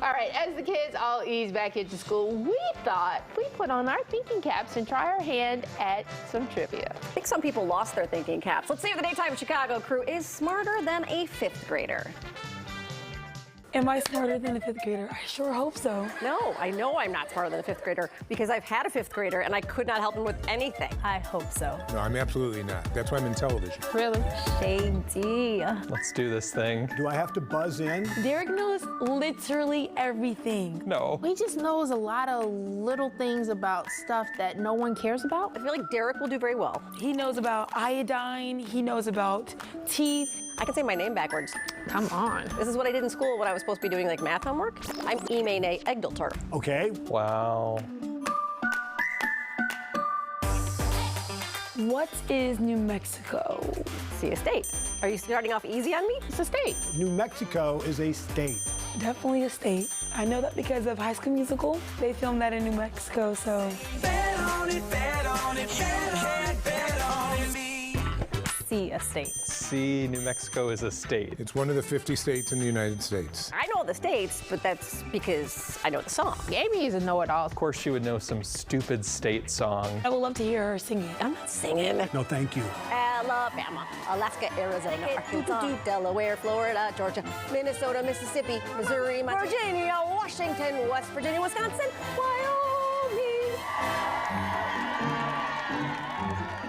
All right, as the kids all ease back into school, we thought we'd put on our thinking caps and try our hand at some trivia. I think some people lost their thinking caps. Let's see if the Daytime Chicago crew is smarter than a fifth grader. Am I smarter than a fifth grader? I sure hope so. No, I know I'm not smarter than a fifth grader because I've had a fifth grader and I could not help him with anything. I hope so. No, I'm absolutely not. That's why I'm in television. Really? Shady. Let's do this thing. Do I have to buzz in? Derek knows literally everything. No. He just knows a lot of little things about stuff that no one cares about. I feel like Derek will do very well. He knows about iodine. He knows about teeth. I can say my name backwards. Come on. This is what I did in school when I was supposed to be doing like math homework. I'm Imene Egdalter. Okay. Wow. What is New Mexico? See a state. Are you starting off easy on me? It's a state. New Mexico is a state. Definitely a state. I know that because of High School Musical. They filmed that in New Mexico, so. Bet on it, bet on it, bet on it, bet on me. See a state. See, New Mexico is a state. It's one of the 50 states in the United States. I know the states, but that's because I know the song. Amy is a know-it-all. Of course, she would know some stupid state song. I would love to hear her sing it. I'm not singing. No, thank you. Alabama, Alaska, Arizona, Arkansas, Delaware, Florida, Georgia, Minnesota, Mississippi, Missouri, Virginia, Washington, West Virginia, Wisconsin, Wyoming.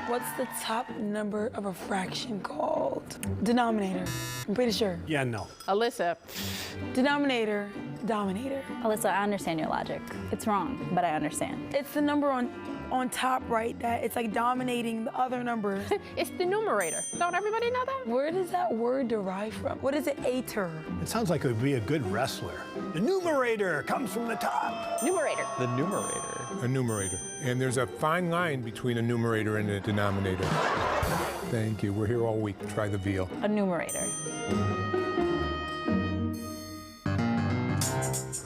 What's the top number of a fraction called? Denominator. I'm pretty sure. Yeah, no. Alyssa. Denominator, dominator. Alyssa, I understand your logic. It's wrong, but I understand. It's the number on top, right? That it's like dominating the other numbers. It's the numerator. Don't everybody know that? Where does that word derive from? What is it, ater? It sounds like it would be a good wrestler. The numerator comes from the top. Numerator. The numerator. A numerator. And there's a fine line between a numerator and a denominator. Thank you. We're here all week. Try the veal. A numerator.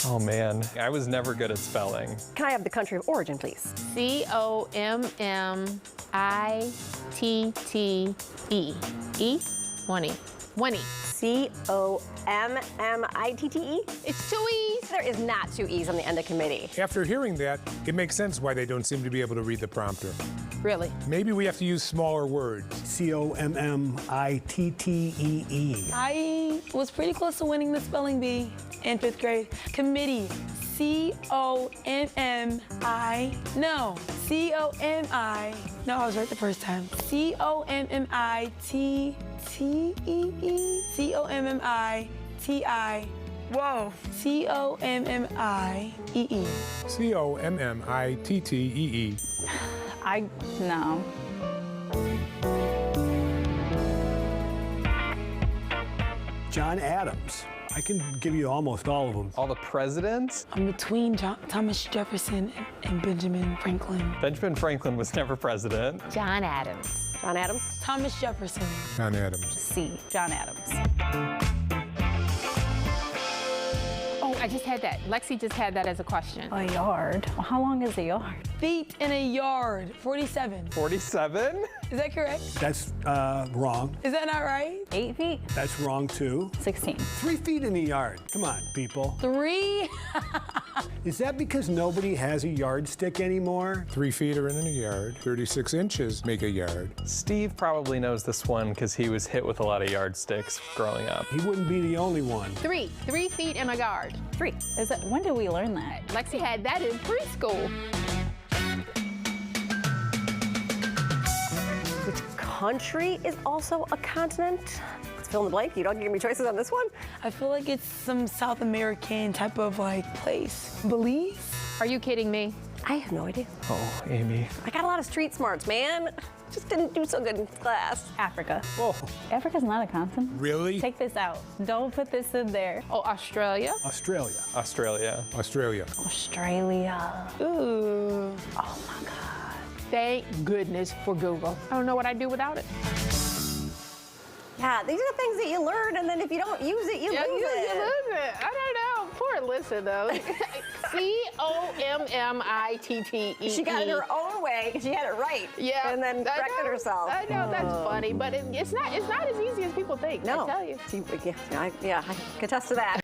Oh man, I was never good at spelling. Can I have the country of origin, please? C-O-M-M-I-T-T-E. E? 20. 20. C-O-M-M-I-T-T-E? It's 2 E's. There is not 2 E's on the end of committee. After hearing that, it makes sense why they don't seem to be able to read the prompter. Really? Maybe we have to use smaller words. C-O-M-M-I-T-T-E-E. I was pretty close to winning the spelling bee in 5th grade. Committee. C-O-M-M-I. No. C-O-M-I. No, I was right the first time. C-O-M-M-I-T-T-E-E. C-O-M-M-I-T-I. Whoa. C-O-M-M-I-E-E. C-O-M-M-I-T-T-E-E. No. John Adams. I can give you almost all of them. All the presidents? I'm between Thomas Jefferson and Benjamin Franklin. Benjamin Franklin was never president. John Adams. John Adams? Thomas Jefferson. John Adams. C. John Adams. Oh, I just had that. Lexi just had that as a question. A yard. Well, how long is a yard? Feet in a yard. 47. 47? Is that correct? That's wrong. Is that not right? 8 feet? That's wrong, too. 16. 3 feet in the yard. Come on, people. 3? Is that because nobody has a yardstick anymore? 3 feet are in a yard. 36 inches make a yard. Steve probably knows this one because he was hit with a lot of yardsticks growing up. He wouldn't be the only one. 3 feet in a yard. 3. Is it? When did we learn that? Lexi had that in preschool. Which country is also a continent? Let's fill in the blank. You don't give me choices on this one? I feel like it's some South American type of like place. Belize? Are you kidding me? I have no idea. Oh, Amy. I got a lot of street smarts, man. Just didn't do so good in class. Africa. Oh, Africa's not a continent. really? Take this out. Don't put this in there. Oh, Australia. Australia. Australia. Australia. Australia. Ooh. Oh my God. Thank goodness for Google. I don't know what I'd do without it. Yeah, these are the things that you learn, and then if you don't use it, you lose You it. lose it. I don't know. Poor Alyssa, though. C-O-M-M-I-T-T-E. She got it her own way because she had it right. Yeah. And then I corrected know. herself. I know, that's funny, but it's not as easy as people think. No. I tell you. Yeah, I can attest to that.